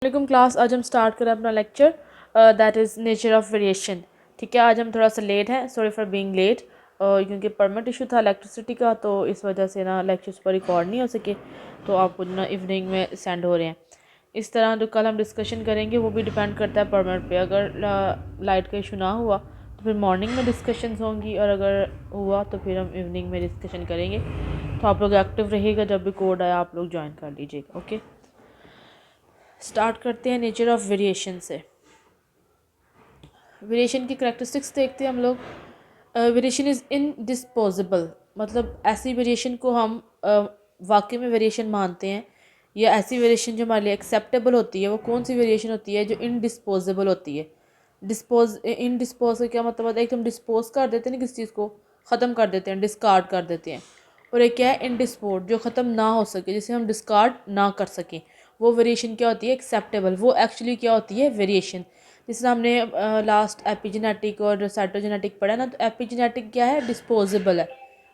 वालेकुम क्लास। आज हम स्टार्ट करें अपना lecture that is nature of variation. ठीक है, आज हम थोड़ा सा लेट हैं, सॉरी फॉर बीइंग लेट, क्योंकि परमिट इशू था इलेक्ट्रिसिटी का, तो इस वजह से ना लेक्चर्स पर रिकॉर्ड नहीं हो सके, तो आपको ना इवनिंग में सेंड हो रहे हैं। इस तरह जो कल हम डिस्कशन करेंगे वो भी डिपेंड करता है परमिट पे। अगर लाइट का इशू ना हुआ तो फिर मॉर्निंग में डिस्कशंस होंगी, और अगर हुआ तो फिर हम इवनिंग में डिस्कशन करेंगे। तो आप लोग एक्टिव रहिएगा, जब भी कोड आया आप लोग ज्वाइन कर लीजिएगा। ओके, स्टार्ट करते हैं नेचर ऑफ वेरिएशन से। वेरिएशन की करैक्टरिस्टिक्स देखते हैं हम लोग। वेरिएशन इज़ इनडिस्पोजेबल, मतलब ऐसी वेरिएशन को हम वाकई में वेरिएशन मानते हैं, या ऐसी वेरिएशन जो हमारे लिए एक्सेप्टेबल होती है। वो कौन सी वेरिएशन होती है जो इनडिस्पोजेबल होती है। इनडिस्पोज का क्या मतलब होता है? एकदम डिस्पोज कर देते हैं ना किसी चीज़ को, ख़त्म कर देते हैं, डिस्कार्ड कर देते हैं। और एक क्या है? इनडिस्पोज, जो ख़त्म ना हो सके, जिसे हम डिस्कार्ड ना कर सकें, वो वेरिएशन क्या होती है? एक्सेप्टेबल। वो एक्चुअली क्या होती है? वेरिएशन। जिसमें हमने लास्ट एपिजेनेटिक और साइटोजेनेटिक पढ़ा ना, तो एपिजेनेटिक क्या है? डिस्पोजेबल है।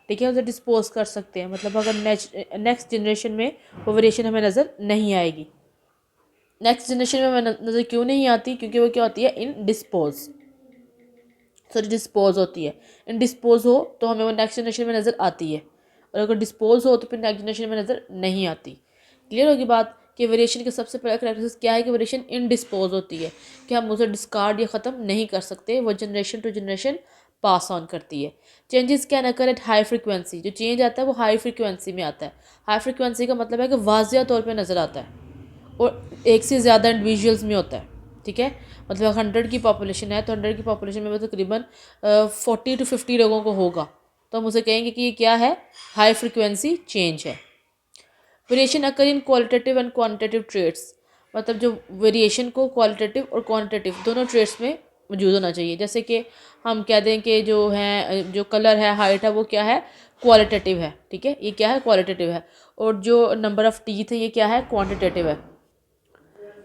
ठीक है, उसे डिस्पोज कर सकते हैं, मतलब अगर नेक्स्ट जनरेशन में वो वेरिएशन हमें नज़र नहीं आएगी। नेक्स्ट जनरेशन में हमें नज़र क्यों नहीं आती? क्योंकि वो क्या होती है? इन डिस्पोज, सॉरी डिस्पोज होती है। इन डिस्पोज हो तो हमें वो नेक्स्ट जनरेशन में नज़र आती है, और अगर डिस्पोज हो तो फिर नेक्स्ट जनरेशन में नज़र नहीं आती। क्लियर होगी बात कि वेरिएशन का सबसे पहला करैक्टरिस्टिक्स क्या है कि वेरिएशन इनडिस्पोज होती है, कि हम उसे डिस्कार्ड या ख़त्म नहीं कर सकते, वो generation to generation pass on करती है। Changes can occur at high frequency, जो चेंज आता है वो हाई फ्रिक्वेंसी में आता है। हाई फ्रिक्वेंसी का मतलब है कि वाजिया तौर पर नज़र आता है, और एक से ज़्यादा इंडिविजुअल्स में होता है। ठीक है, मतलब 100 की पॉपुलेशन है तो 100 की पॉपुलेशन में तकरीबन 40 to 50 लोगों को होगा, तो हम उसे कहेंगे कि ये क्या है? हाई फ्रिक्वेंसी चेंज है। Variation occur in qualitative and quantitative traits, मतलब जो वेरिएशन को क्वालिटेटिव और क्वांटिटेटिव दोनों ट्रेट्स में मौजूद होना चाहिए। जैसे कि हम कह दें कि जो है, जो कलर है, हाइट है, वो क्या है? क्वालिटेटिव है। ठीक है, ये क्या है? क्वालिटेटिव है। और जो नंबर ऑफ टीथ है, ये क्या है? क्वांटिटेटिव है।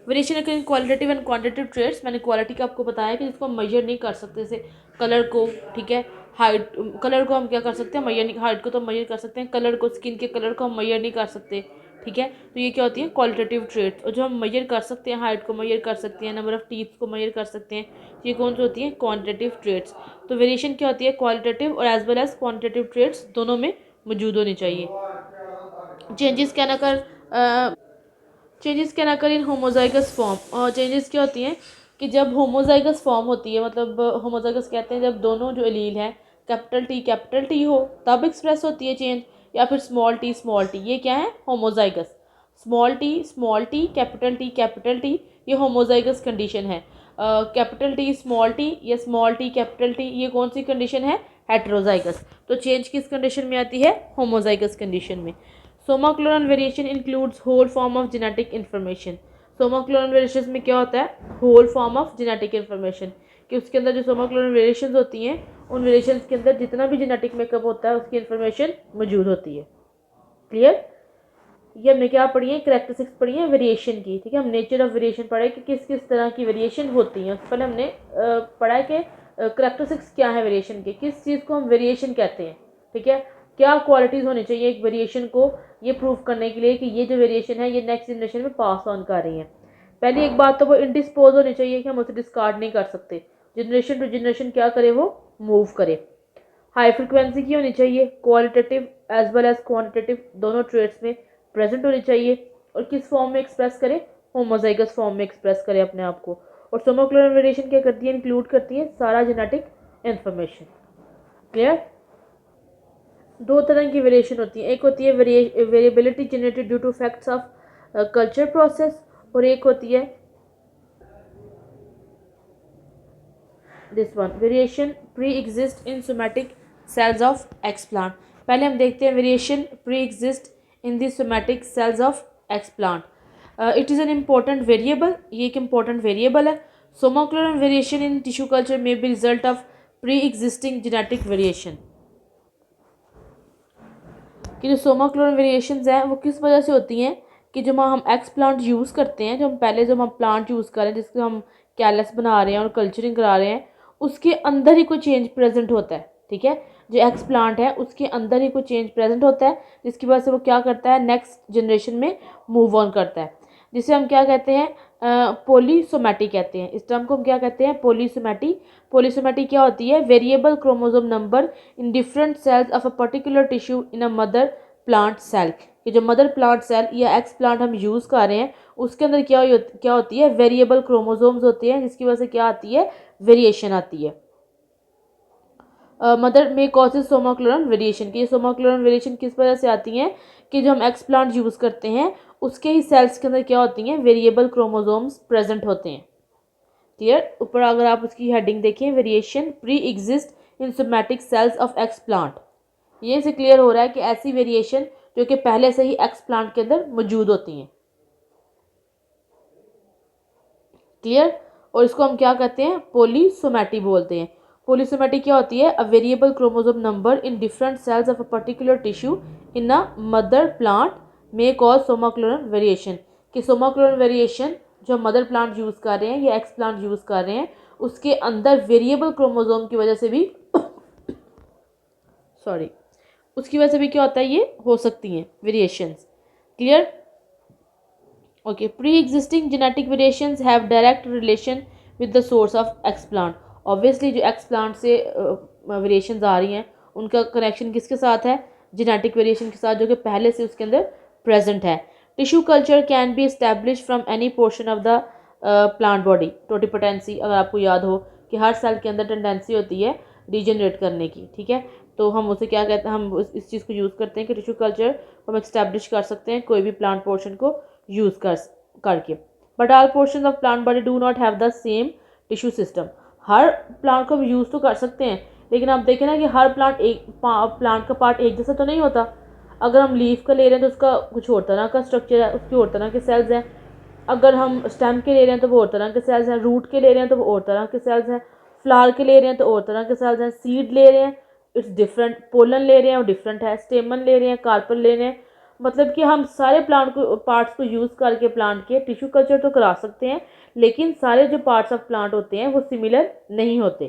Variation occur qualitative and quantitative traits, मैंने क्वालिटी का आपको बताया कि जिसको हम मेजर नहीं कर सकते, जैसे कलर को। ठीक है, हाइट, कलर को हम क्या कर सकते हैं? मेजर नहीं। हाइट को तो हम मेजर कर सकते हैं, कलर को, स्किन के कलर को हम मेजर नहीं कर सकते। ठीक है, तो ये क्या होती है? Qualitative traits. और जो हम मेजर कर सकते हैं, हाइट को मेजर कर सकते हैं, नंबर ऑफ टीथ को मेजर कर सकते हैं, ये कौन सी होती है? Quantitative traits. तो वेरिएशन क्या होती है? क्वालिटेटिव और as well as quantitative traits दोनों में मौजूद होनी चाहिए। चेंजेस क्या ना कर changes can occur in homozygous form, और चेंजेस क्या होती हैं कि जब होमोजाइगस फॉर्म होती है, मतलब होमोजाइगस कहते हैं जब दोनों जो एलील हैं कैपिटल टी हो, तब एक्सप्रेस होती है चेंज, या फिर स्मॉल टी, ये क्या है? Homozygous. Small T capital T, ये होमोजाइगस कंडीशन है। कैपिटल टी स्मॉल टी या स्मॉल टी कैपिटल टी, ये कौन सी कंडीशन है? हेट्रोजाइगस। तो चेंज किस कंडीशन में आती है? होमोजाइगस कंडीशन में। Somaclonal variation includes whole form of genetic information. Somaclonal variation में क्या होता है? Whole form of genetic information, कि उसके अंदर जो सोमाक्लोरल वेरिएशन होती हैं, उन वेरिएशन के अंदर जितना भी जेनेटिक मेकअप होता है उसकी इन्फॉर्मेशन मौजूद होती है। क्लियर? ये हमने क्या पढ़ी है? करैक्टरिस्टिक्स पढ़ी है वेरिएशन की। ठीक है, हम नेचर ऑफ वेरिएशन पढ़े कि किस किस तरह की वेरिएशन होती हैं। उससे पहले हमने पढ़ा है कि करैक्टरिस्टिक्स क्या है वेरिएशन के, किस चीज़ को हम वेरिएशन कहते हैं। ठीक है, क्या क्वालिटीज़ होनी चाहिए एक वेरिएशन को ये प्रूव करने के लिए कि ये जो वेरिएशन है ये नेक्स्ट जनरेशन में पास ऑन कर रही है। पहली एक बात तो वो इनडिस्पोज होनी चाहिए, कि हम उसे डिस्कार्ड नहीं कर सकते, जनरेशन टू जनरेशन क्या करे? वो मूव करे। हाई फ्रिक्वेंसी की होनी चाहिए, qualitative as well as quantitative दोनों ट्रेड्स में प्रेजेंट होनी चाहिए, और किस फॉर्म में एक्सप्रेस करे? होमोजाइगस फॉर्म में एक्सप्रेस करे अपने आप को। और सोमोक्लोरल वेरिएशन क्या करती है? इंक्लूड करती है सारा जेनेटिक इंफॉर्मेशन। क्लियर? दो तरह की वेरिएशन होती है, एक होती है variability generated due to facts of culture process, और एक होती है this one, variation pre exist in somatic cells of explant. पहले हम देखते हैं variation pre exist in the somatic cells of explant. It is an important variable, ये एक इम्पोर्टेंट वेरिएबल है। Somaclonal variation in tissue culture में be result of pre existing genetic variation, कि जो सोमाक्लोरल वेरिएशंस हैं वो किस वजह से होती हैं कि जब हम एक्स प्लांट यूज़ करते हैं, जब हम प्लांट यूज़ कर रहे हैं जिसको हम कैलस बना रहे हैं और कल्चरिंग करा रहे हैं, उसके अंदर ही कोई चेंज प्रेजेंट होता है। ठीक है, जो एक्स प्लांट है उसके अंदर ही कोई चेंज प्रेजेंट होता है, जिसकी वजह से वो क्या करता है? नेक्स्ट जनरेशन में मूव ऑन करता है, जिसे हम क्या कहते हैं? पॉलीसोमैटी कहते हैं। इस टर्म को हम क्या कहते हैं? पॉलीसोमैटी। पॉलीसोमैटी क्या होती है? Variable chromosome number in different cells of a particular tissue in a mother plant cell. ये जो मदर प्लांट सेल या एक्स प्लांट हम यूज़ कर रहे हैं उसके अंदर क्या होती है? वेरिएबल क्रोमोसोम्स होते हैं, जिसकी वजह से क्या आती है? वेरिएशन आती है। मदर में कॉजेज सोमाक्लोरन वेरिएशन की। ये सोमाक्लोरन वेरिएशन किस वजह से आती हैं? कि जो हम एक्स प्लांट यूज़ करते हैं उसके ही सेल्स के अंदर क्या होती हैं? वेरिएबल क्रोमोसोम्स प्रेजेंट होते हैं। क्लियर? ऊपर अगर आप उसकी हेडिंग देखें, variation pre exist in somatic cells of x plant. ये से क्लियर हो रहा है कि ऐसी वेरिएशन जो कि पहले से ही एक्स प्लांट के अंदर मौजूद होती हैं। क्लियर? और इसको हम क्या कहते हैं? पॉलीसोमैटी बोलते हैं। पॉलीसोमैटी क्या होती है? A variable chromosome number in different cells of a particular tissue in a mother plant may cause somaclonal variation. कि सोमाक्लोरन वेरिएशन जो मदर प्लांट यूज़ कर रहे हैं या एक्स प्लांट यूज़ कर रहे हैं उसके अंदर वेरिएबल क्रोमोसोम की वजह से भी सॉरी उसकी वजह से भी क्या होता है? ये हो सकती हैं variations. Clear? Okay, pre-existing genetic variations have direct relation with the source of explant. Obviously जो explant से variations आ रही हैं उनका connection किसके साथ है? genetic variation के साथ, जो कि पहले से उसके अंदर present है। Tissue culture can be established from any portion of the plant body. Totipotency, अगर आपको याद हो कि हर सेल के अंदर टेंडेंसी होती है डिजेनरेट करने की, ठीक है? तो हम उसे क्या कहते हैं? हम इस चीज़ को यूज़ करते हैं कि टिश्यू कल्चर हम एक्स्टैब्लिश कर सकते हैं कोई भी प्लांट पोर्शन को यूज़ करके। But all portion of plant body do not have the same tissue system. Her plant को हम यूज़ तो कर सकते हैं, लेकिन आप देखें ना कि हर प्लांट का पार्ट एक जैसा तो नहीं होता। अगर हम लीफ का ले रहे हैं तो उसका कुछ और तरह का स्ट्रक्चर है, उसकी और तरह के सेल्स हैं। अगर हम स्टेम के ले रहे हैं तो वो और तरह के सेल्स हैं, रूट के ले रहे हैं तो वो और तरह के सेल्स हैं, फ्लावर के ले रहे हैं तो और तरह के सेल्स हैं, सीड ले रहे हैं इट्स डिफरेंट, पोलन ले रहे हैं वो डिफरेंट है, स्टेमन ले रहे हैं, कार्पल ले रहे हैं। मतलब कि हम सारे प्लांट को पार्ट्स को यूज़ करके प्लांट के टिश्यू कल्चर तो करा सकते हैं, लेकिन सारे जो पार्ट्स ऑफ प्लांट होते हैं वो सिमिलर नहीं होते।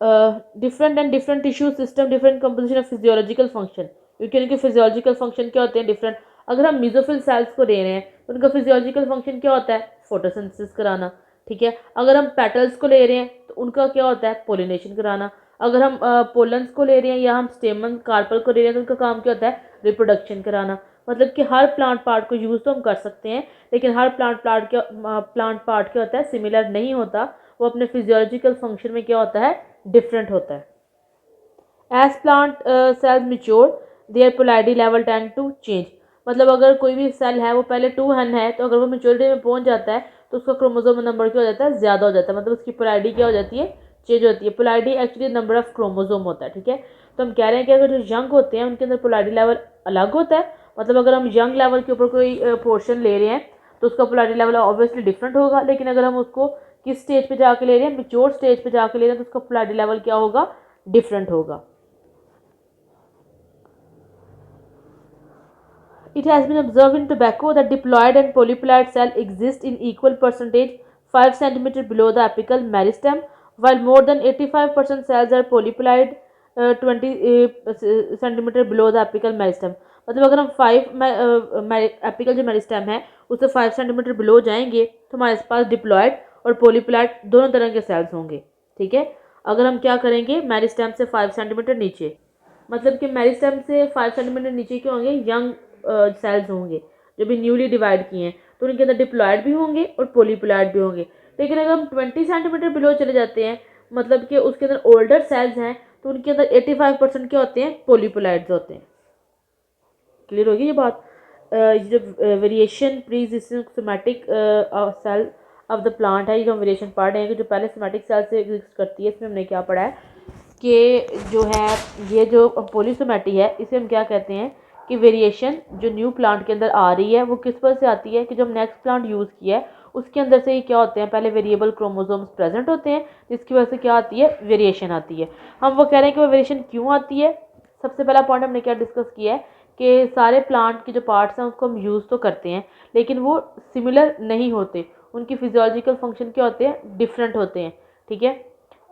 Different and different tissue system, different composition of physiological function, क्योंकि उनके फिजियोलॉजिकल फंक्शन क्या होते हैं? डिफरेंट। अगर हम मीजोफिल सेल्स को ले रहे हैं तो उनका फिजियोलॉजिकल फंक्शन क्या होता है? फोटोसिंथेसिस कराना, ठीक है? अगर हम पेटल्स को ले रहे हैं तो उनका क्या होता है? पोलिनेशन कराना। अगर हम पोलन्स को ले रहे हैं या हम स्टेमन कार्पल को ले रहे हैं तो उनका काम क्या होता है? रिप्रोडक्शन कराना। मतलब कि हर प्लांट पार्ट को यूज़ तो हम कर सकते हैं, लेकिन हर प्लांट पार्ट क्या होता है? सिमिलर नहीं होता, वो अपने फिजियोलॉजिकल फंक्शन में क्या होता है? डिफरेंट होता है। As plant cells mature their polarity level tend to change. मतलब अगर कोई भी सेल है वो पहले 2n है, तो अगर वो मेच्योरिटी में पहुंच जाता है तो उसका क्रोमोसोम नंबर क्या हो जाता है? ज़्यादा हो जाता है। मतलब उसकी पोलैरिटी क्या हो जाती है? चेंज होती है। Polarity actually number of chromosome होता है, ठीक है? तो हम कह रहे हैं कि अगर जो यंग होते हैं उनके अंदर पोलैरिटी लेवल अलग होता है। मतलब अगर हम यंग लेवल के ऊपर कोई पोर्शन ले रहे हैं तो उसका पोलैरिटी लेवल ऑब्वियसली डिफरेंट होगा, लेकिन अगर हम उसको किस स्टेज पे जाके ले रहे हैं? मेच्योर स्टेज पे जाके ले रहे हैं, तो उसका पोलैरिटी लेवल क्या होगा? डिफरेंट होगा। It has been observed in tobacco that diploid and polyploid cell exist in equal percentage 5 cm below the apical meristem, while more than 85% cells are polyploid 20 cm below the apical meristem. मतलब अगर हम 5 apical जो meristem है उससे 5 centimetre below जाएंगे तो हमारे पास diploid और पोलीप्लॉयड दोनों तरह के सेल्स होंगे, ठीक है? अगर हम क्या करेंगे? मेरिस्टेम से 5 सेंटीमीटर नीचे, मतलब कि मेरिस्टेम से 5 सेंटीमीटर नीचे के होंगे यंग सेल्स होंगे जो भी न्यूली डिवाइड किए हैं, तो उनके अंदर डिप्लॉयड भी होंगे और पोलीप्लॉयड भी होंगे। लेकिन अगर हम 20 सेंटीमीटर बिलो चले जाते हैं, मतलब कि उसके अंदर ओल्डर सेल्स हैं, तो उनके अंदर 85% क्या होते हैं? पोलीप्लॉयड्स होते हैं। क्लियर होगी ये बात? जो variation pre existing somatic cell of the plant है, ये जो हम वेरिएशन पढ़ रहे हैं कि जो पहले सोमैटिक सेल से एग्जिस्ट करती है, इसमें हमने क्या पढ़ा है कि जो है ये जो पॉलीसोमैटी है इसे हम क्या कहते हैं कि वेरिएशन जो न्यू प्लांट के अंदर आ रही है वो किस वजह से आती है कि जो हम नेक्स्ट प्लांट यूज़ किया है उसके अंदर से ही क्या होते हैं? पहले वेरिएबल क्रोमोसोम्स प्रेजेंट होते हैं, जिसकी वजह से क्या आती है? वेरिएशन आती है। हम वो कह रहे हैं कि वो वेरिएशन क्यों आती है? सबसे पहला पॉइंट हमने क्या डिस्कस किया है कि सारे प्लांट के जो पार्ट्स हैं उसको हम यूज़ तो करते हैं, लेकिन वो सिमिलर नहीं होते, उनकी फिजियोलॉजिकल फंक्शन क्या होते हैं? डिफरेंट होते हैं, ठीक है?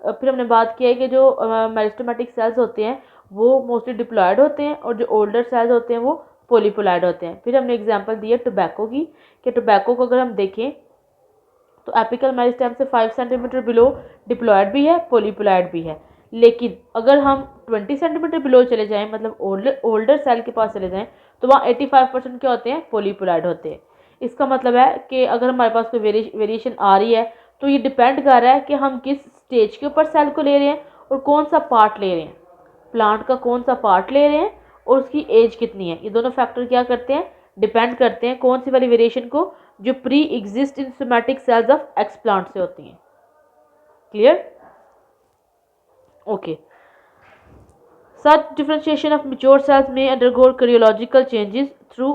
फिर हमने बात की है कि जो मेरिस्टेमेटिक सेल्स होते हैं वो मोस्टली डिप्लॉयड होते हैं और जो ओल्डर सेल्स होते हैं वो पॉलीपोलाइड होते हैं। फिर हमने एग्जांपल दी है टोबैको की, कि टोबैको को अगर हम देखें तो एपिकल मेरिस्टेम से 5 सेंटीमीटर बिलो डिप्लॉयड भी है, पॉलीपोलाइड भी है। लेकिन अगर हम 20 सेंटीमीटर बिलो चले जाएं, मतलब ओल्डर सेल के पास चले जाएं, तो वहाँ 85% क्या होते हैं, पॉलीपोलाइड होते हैं। इसका मतलब है कि अगर हमारे पास कोई वेरिएशन आ रही है तो ये डिपेंड कर रहा है कि हम किस स्टेज के ऊपर सेल को ले रहे हैं और कौन सा पार्ट ले रहे हैं, प्लांट का कौन सा पार्ट ले रहे हैं और उसकी एज कितनी है। ये दोनों फैक्टर क्या करते हैं, डिपेंड करते हैं कौन सी वाली वेरिएशन को, जो pre exist in somatic cells of x plant से होती हैं। Clear? Okay. Such differentiation of mature cells may undergo cardiological changes through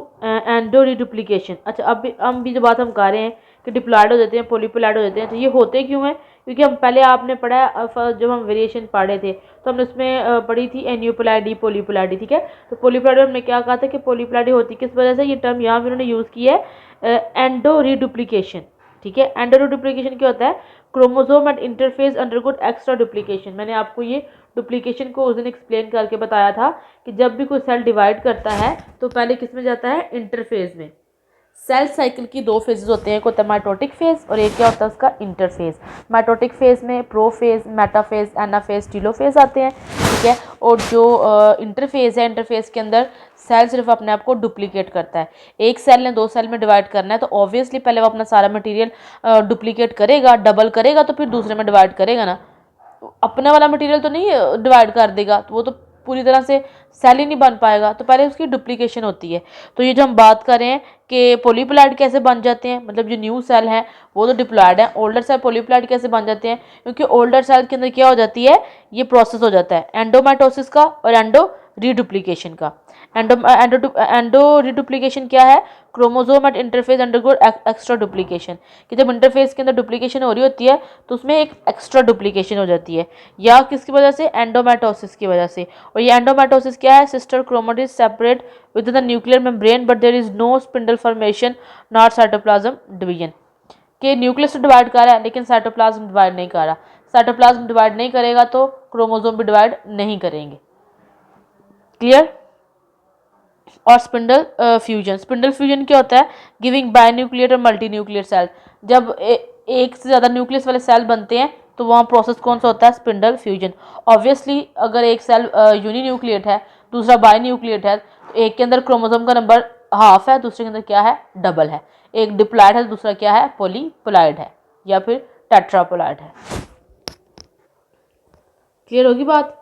endoreduplication। अच्छा, अब भी जो बात हम कर रहे हैं कि डिप्लॉयड हो जाते हैं, पॉलीपोलाइड हो जाते हैं, तो ये होते क्यों हैं? क्योंकि हम पहले आपने पढ़ा है, जब हम वेरिएशन पढ़ रहे थे तो हमने उसमें पढ़ी थी एन्यूपोलाइडी, पॉलीपोलाइडी। ठीक है, तो पॉलीपोलाइड हमने क्या कहा था कि पॉलीपोलाइडी होती किस वजह से, ये टर्म यहाँ भी उन्होंने यूज़ की है, एंडोरीडुप्लीकेशन। ठीक है, एंडोरीडुप्लीकेशन क्या होता है, chromosome and interface undergo extra duplication. मैंने आपको ये डुप्लीकेशन को उस दिन एक्सप्लेन करके बताया था कि जब भी कोई सेल डिवाइड करता है तो पहले किस में जाता है, इंटरफेज में। सेल साइकिल की दो फेजेस होते हैं, एक होता है माइटोटिक फेज और एक क्या होता है उसका, इंटरफेज। माइटोटिक फेज में प्रोफेज, मेटाफेज, एनाफेज, टीलोफेज आते हैं। ठीक है, और जो इंटरफेज है, इंटरफेज के अंदर सेल सिर्फ अपने आप को डुप्लीकेट करता है। एक सेल ने दो सेल में डिवाइड करना है तो ऑब्वियसली पहले वो अपना सारा मटेरियल डुप्लीकेट करेगा, डबल करेगा, तो फिर दूसरे में डिवाइड करेगा ना। अपना वाला मटेरियल तो नहीं डिवाइड कर देगा, तो वो तो पूरी तरह से सेल ही नहीं बन पाएगा, तो पहले उसकी डुप्लीकेशन होती है। तो ये जो हम बात कर रहे हैं कि पॉलीप्लॉइड कैसे बन जाते हैं, मतलब जो न्यू सेल है वो तो डिप्लॉइड है, ओल्डर सेल पॉलीप्लॉइड कैसे बन जाते हैं, क्योंकि ओल्डर सेल के अंदर क्या हो जाती है, ये प्रोसेस हो जाता है एंडोमाइटोसिस का और एंडो रीडुप्लीकेशन का। एंडो रिडुप्लीकेशन क्या है, chromosome at interphase undergo extra duplication, कि जब इंटरफेस के अंदर डुप्लीकेशन हो रही होती है तो उसमें एक एक्स्ट्रा डुप्लीकेशन हो जाती है, या किसकी वजह से, एंडोमाइटोसिस की वजह से। और ये एंडोमाइटोसिस क्या है, sister chromatid separate with the nuclear membrane but there is no spindle formation not cytoplasm division. कि न्यूक्लियस तो डिवाइड कर रहा है लेकिन साइटोप्लाज्म डिवाइड नहीं कर रहा। साइटोप्लाज्म डिवाइड नहीं करेगा तो क्रोमोसोम भी डिवाइड नहीं करेंगे। क्लियर? और स्पिंडल फ्यूजन, स्पिंडल फ्यूजन क्या होता है, गिविंग बायन्यूक्लियर और मल्टीन्यूक्लियर सेल। जब एक से ज़्यादा न्यूक्लियस वाले सेल बनते हैं तो वहाँ प्रोसेस कौन सा होता है, स्पिंडल फ्यूजन। ऑब्वियसली अगर एक सेल यूनिन्यूक्लिएट है, दूसरा बायन्यूक्लिएट है, तो एक के अंदर क्रोमोसोम का नंबर हाफ है, दूसरे के अंदर क्या है, डबल है। एक डिप्लॉयड है, दूसरा क्या है, पॉलीपोलाइड है या फिर टेट्रापोलाइड है। क्लियर होगी बात?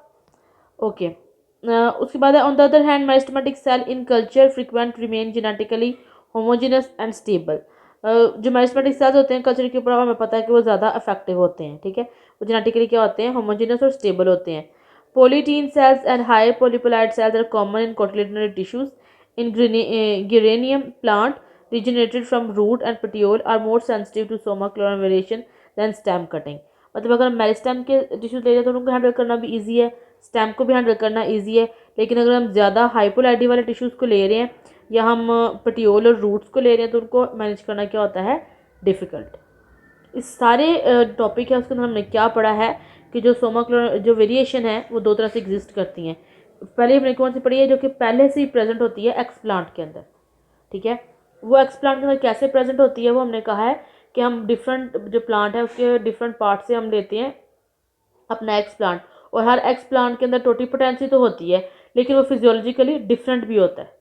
ओके। उसके बाद है on the other hand meristematic cell in culture frequent remain genetically homogenous and stable. जो मेरिस्टेमेटिक सेल्स होते हैं कल्चर के ऊपर हमें पता है कि वो ज़्यादा इफेक्टिव होते हैं। ठीक है, वो जेनेटिकली क्या होते हैं, होमोजेनस और स्टेबल होते हैं। Polytene cells and high polyploid cells are common in cotyledonary tissues in geranium plant regenerated from root and petiole are more sensitive to somaclonal variation than stem cutting. मतलब अगर हम meristem के tissues ले रहे हैं तो उनको handle करना भी ईजी है, स्टेम को भी हैंडल करना इजी है। लेकिन अगर हम ज़्यादा हाइपोलाइडी वाले टिश्यूज़ को ले रहे हैं या हम पेटियोल और रूट्स को ले रहे हैं तो उनको मैनेज करना क्या होता है, डिफ़िकल्ट। इस सारे टॉपिक है उसके अंदर हमने क्या पढ़ा है कि जो जो वेरिएशन है वो दो तरह से एग्जिस्ट करती हैं। पहले हमने कौन सी पढ़ी है, जो कि पहले से ही प्रेजेंट होती है एक्स प्लांट के अंदर। ठीक है, वो एक्स प्लांट के अंदर कैसे प्रेजेंट होती है वो हमने कहा है कि हम डिफरेंट जो प्लांट है उसके डिफरेंट पार्ट से हम लेते हैं अपना एक्स प्लांट, और हर एक्स प्लांट के अंदर टोटीपोटेंसी तो होती है लेकिन वो फिजियोलॉजिकली डिफरेंट भी होता है।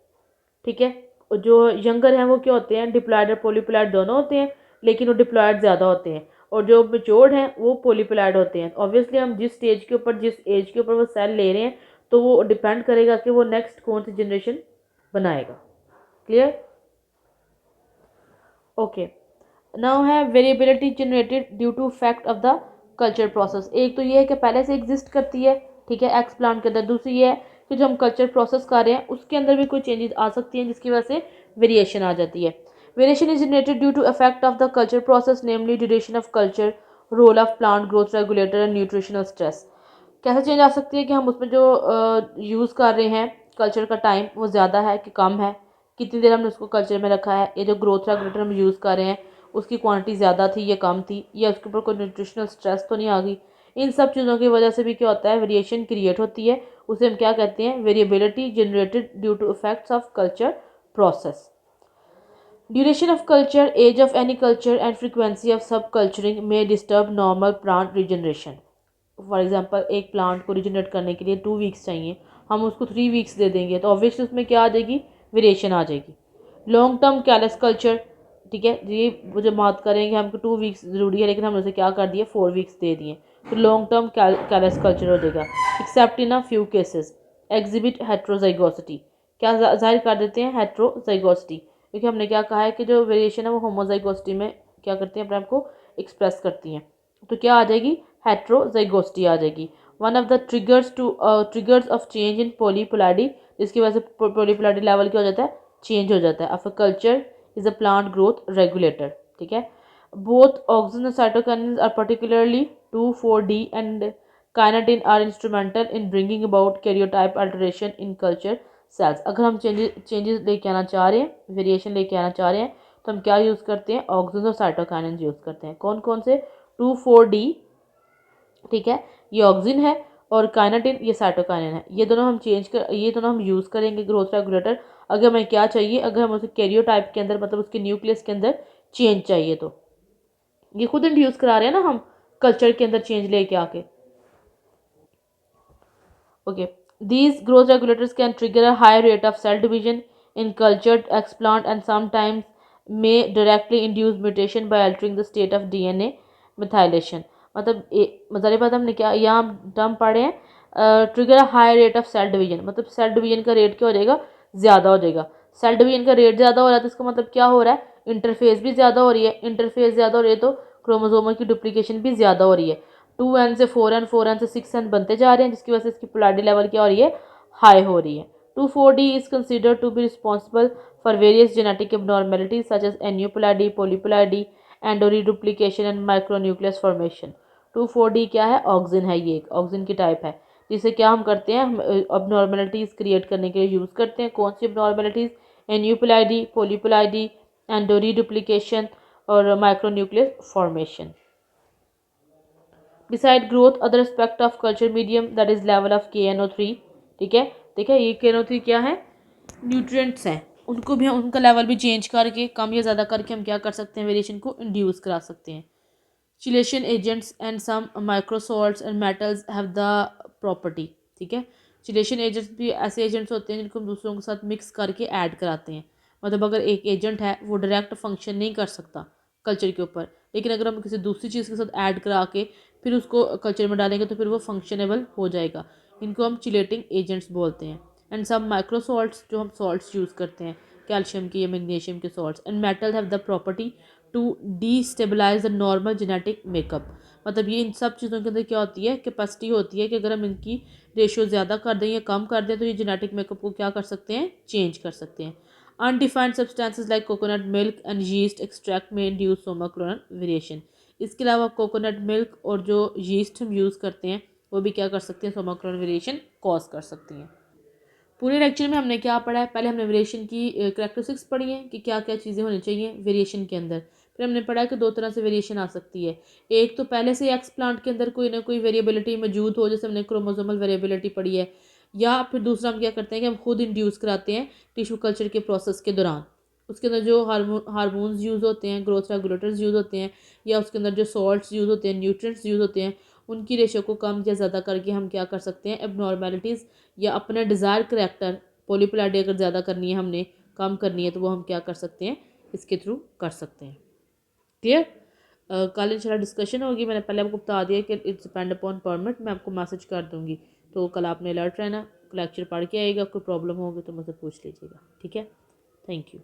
ठीक है, जो यंगर हैं वो क्या होते हैं, डिप्लॉयड और पॉलीप्लॉयड दोनों होते हैं, लेकिन वो डिप्लॉयड ज़्यादा होते हैं, और जो मेच्योर्ड हैं वो पॉलीप्लॉयड होते हैं। ऑब्वियसली हम जिस स्टेज के ऊपर, जिस एज के ऊपर वो सेल ले रहे हैं तो वो डिपेंड करेगा कि वो नेक्स्ट कौन सी जनरेशन बनाएगा। क्लियर? ओके। नाउ है variability generated due to fact of the culture process. एक तो ये है कि पहले से एग्जिस्ट करती है, ठीक है, एक्स प्लांट के अंदर। दूसरी ये है कि जो हम कल्चर प्रोसेस कर रहे हैं उसके अंदर भी कोई चेंजेस आ सकती हैं जिसकी वजह से वेरिएशन आ जाती है। Variation is generated due to effect of the culture process, namely duration of culture, role of plant growth regulator and nutritional stress. कैसे चेंज आ सकती है कि हम उसमें जो यूज़ कर रहे हैं कल्चर का टाइम वो ज़्यादा है कि कम है, कितनी देर हमने उसको कल्चर में रखा है, ये जो ग्रोथ रेगुलेटर हम यूज़ कर रहे हैं उसकी क्वांटिटी ज़्यादा थी या कम थी, या उसके ऊपर कोई न्यूट्रिशनल स्ट्रेस तो नहीं आ गई। इन सब चीज़ों की वजह से भी क्या होता है, वेरिएशन क्रिएट होती है उसे हम क्या कहते हैं, variability generated due to effects of culture process. Duration of culture, age of any culture and frequency of sub culturing में disturb normal plant regeneration. For example एक प्लांट को रीजनरेट करने के लिए 2 वीक्स चाहिए, हम उसको 3 वीक्स दे देंगे तो ऑब्वियसली उसमें क्या आ जाएगी, वेरिएशन आ जाएगी। लॉन्ग टर्म कैलस कल्चर, ठीक है, ये जब बात करेंगे हमको 2 वीक्स ज़रूरी है लेकिन हमने उसे क्या कर दिया, 4 वीक्स दे दिए, तो लॉन्ग टर्म कैलस कल्चर हो जाएगा। Accept in a few cases exhibit heterozygosity, क्या जाहिर कर देते हैं, हेट्रोजाइगोसिटी, क्योंकि हमने क्या कहा है कि जो वेरिएशन है वो होमोजाइगोसिटी में क्या करती हैं, अपने आप को एक्सप्रेस करती हैं, तो क्या आ जाएगी, हेट्रोजाइगोसिटी आ जाएगी। One of the triggers of change in पॉलीपोलाइडी, जिसकी वजह से पॉलीपोलाइडी लेवल क्या हो जाता है, चेंज हो जाता है। Of a culture is a plant growth regulator, ठीक है। Both auxin and cytokinin are particularly 2,4-D and kinetin are instrumental in bringing about karyotype alteration in culture cells. अगर हम चेंजेस लेके आना चाह रहे हैं, वेरिएशन लेके आना चाह रहे हैं, तो हम क्या यूज़ करते हैं, ऑक्सिन और साइटोकाइनिन यूज़ करते हैं। कौन कौन से, 2,4-D, ठीक है, ये ऑक्सिन है, और काइनेटिन ये साइटोकाइनिन है, ये दोनों हम ये दोनों हम यूज़ करेंगे ग्रोथ रेगुलेटर। अगर हमें क्या चाहिए, अगर हम उसे कैरियोटाइप के अंदर मतलब उसके न्यूक्लियस के अंदर चेंज चाहिए, तो ये खुद इंड्यूस करा रहे हैं ना हम कल्चर के अंदर चेंज लेके आके। Okay, these growth regulators can trigger a high rate of cell division in cultured explant and sometimes may directly induce mutation by altering the state of DNA methylation। मतलब ज़ाहिर बात हमने क्या यहाँ टर्म पढ़े हैं, trigger high rate of cell division, मतलब cell division का रेट क्या हो जाएगा, ज़्यादा हो जाएगा। सेल डिवीजन का रेट ज़्यादा हो रहा है तो इसका मतलब क्या हो रहा है, इंटरफेस भी ज़्यादा हो रही है, इंटरफेस ज़्यादा हो रही है तो क्रोमोसोमों की डुप्लीकेशन भी ज़्यादा हो रही है। 2n से 4n, 4n से 6n बनते जा रहे हैं, जिसकी वजह से इसकी पोलैरिटी लेवल क्या हो रही है, हाई हो रही है। 2,4-D is considered to be responsible for various genetic abnormalities such as aneuploidy, polyploidy, endoreduplication and micronucleus formation. 2,4-D क्या है, ऑक्सिन है, ये एक ऑक्सिन की टाइप है, जिसे क्या हम करते हैं, हम अबनॉर्मेलिटीज़ क्रिएट करने के लिए यूज़ करते हैं। कौन सी अबनॉर्मेलिटीज़, एन्यूपोलैरिडी, पॉलीपोलैरिडी, एंडोरीडुप्लीकेशन और micronucleus formation. Decide growth other aspect of culture medium that is level of KNO3, ठीक है, ठीक है, ये KNO3 क्या है, न्यूट्रिएंट्स हैं, उनको भी हम उनका लेवल भी चेंज करके कम या ज़्यादा करके हम क्या कर सकते हैं, वेरिएशन को इंड्यूस करा सकते हैं। Chelation agents and some microsalts and metals have the property, ठीक है, चिलेशन एजेंट्स भी ऐसे एजेंट्स होते हैं जिनको हम दूसरों के साथ मिक्स करके ऐड कराते हैं। मतलब अगर एक एजेंट है वो डायरेक्ट फंक्शन नहीं कर सकता कल्चर के ऊपर, लेकिन अगर हम किसी दूसरी चीज़ के साथ ऐड करा के फिर उसको कल्चर में डालेंगे तो फिर वो फंक्शनेबल हो जाएगा। इनको हम चिलेटिंग एजेंट्स बोलते हैं। एंड सब माइक्रोसॉल्ट्स, जो हम सॉल्ट्स यूज़ करते हैं कैल्शियम के या मैग्नीशियम के salts, and metal have the property to destabilize the normal genetic makeup. मतलब ये इन सब चीज़ों के अंदर क्या होती है, कैपेसिटी होती है कि अगर हम इनकी रेशियो ज़्यादा कर दें या कम कर दें तो ये जेनेटिक मेकअप को क्या कर सकते हैं, चेंज कर सकते हैं। Undefined substances like coconut milk and yeast extract में इंड्यूस सोमाक्लोनल वेरिएशन। इसके अलावा कोकोनट मिल्क और जो यीस्ट हम यूज़ करते हैं वो भी क्या कर सकते हैं, सोमाक्लोनल वेरिएशन कॉज कर सकती हैं। पूरे लेक्चर में हमने क्या पढ़ा है, पहले हमने वेरिएशन की करैक्टरिस्टिक्स पढ़ी हैं कि क्या क्या चीज़ें होनी चाहिए वेरिएशन के अंदर। फिर हमने पढ़ा कि 2 तरह से वेरिएशन आ सकती है, एक तो पहले से एक्स प्लांट के अंदर कोई ना कोई वेरिएबिलिटी मौजूद हो, जैसे हमने क्रोमोसोमल वेरिएबिलिटी पढ़ी है, या फिर दूसरा हम क्या करते हैं कि हम खुद इंड्यूस कराते हैं टिश्यू कल्चर के प्रोसेस के दौरान। उसके अंदर जो हार्मोन्स यूज़ होते हैं, ग्रोथ रेगुलेटर्स यूज़ होते हैं, या उसके अंदर जो सॉल्ट्स यूज़ होते हैं, न्यूट्रिएंट्स यूज़ होते हैं, उनकी रेशो को कम या ज़्यादा करके हम क्या कर सकते हैं, एबनॉर्मेलिटीज़ या अपना डिज़ायर करैक्टर पॉलीपोलैरिटी अगर ज़्यादा करनी है, हमने कम करनी है, तो वो हम क्या कर सकते हैं, इसके थ्रू कर सकते हैं। क्लियर। कल इंशाल्लाह डिस्कशन होगी। मैंने पहले आपको बता दिया कि इट्स डिपेंड अपॉन परमिट, मैं आपको मैसेज कर दूँगी, तो कल आपने अलर्ट रहना, लेक्चर पढ़ के आएगा, कोई प्रॉब्लम होगी तो मुझसे पूछ लीजिएगा, ठीक है। Thank you.